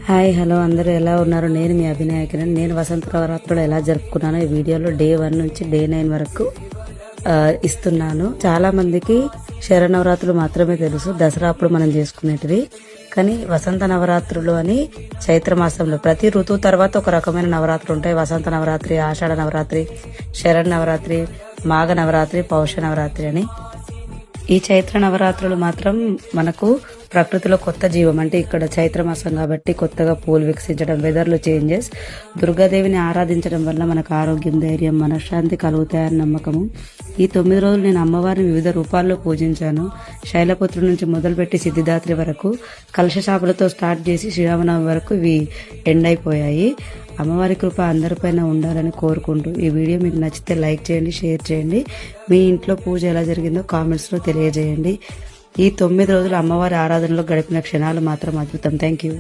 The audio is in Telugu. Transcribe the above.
హాయ్ హలో అందరూ ఎలా ఉన్నారు? నేను మీ అభినాయకుని. నేను వసంత నవరాత్రులు ఎలా జరుపుకున్నానో ఈ వీడియోలో డే 1 నుంచి డే 9 వరకు ఇస్తున్నాను. చాలా మందికి శరన్నవరాత్రులు మాత్రమే తెలుసు, దసరా అప్పుడు మనం చేసుకునేటివి. కానీ వసంత నవరాత్రులు అని చైత్ర మాసంలో ప్రతి ఋతువు తర్వాత ఒక రకమైన నవరాత్రులు ఉంటాయి. వసంత నవరాత్రి, ఆషాఢ నవరాత్రి, శరన్నవరాత్రి, మాఘ నవరాత్రి, పౌష నవరాత్రి అని. ఈ చైత్ర నవరాత్రులు మాత్రం మనకు ప్రకృతిలో కొత్త జీవం. అంటే ఇక్కడ చైత్రమాసం కాబట్టి కొత్తగా పూలు వికసించడం, వెదర్లో చేంజెస్, దుర్గాదేవిని ఆరాధించడం వల్ల మనకు ఆరోగ్యం, ధైర్యం, మనశ్శాంతి కలుగుతాయని నమ్మకము. ఈ 9 రోజులు నేను అమ్మవారిని వివిధ రూపాల్లో పూజించాను. శైలపుత్రుడి నుంచి మొదలుపెట్టి సిద్ధిదాత్రి వరకు, కలశశాపులతో స్టార్ట్ చేసి శ్రీరామనవమి వరకు ఇవి ఎండ్ అయిపోయాయి. అమ్మవారి కృప అందరిపైన ఉండాలని కోరుకుంటూ ఈ వీడియో మీకు నచ్చితే లైక్ చేయండి, షేర్ చేయండి. మీ ఇంట్లో పూజ ఎలా జరిగిందో కామెంట్స్లో తెలియజేయండి. ఈ 9 రోజులు అమ్మవారి ఆరాధనలో గడిపిన క్షణాలు మాత్రం అద్భుతం. Thank you.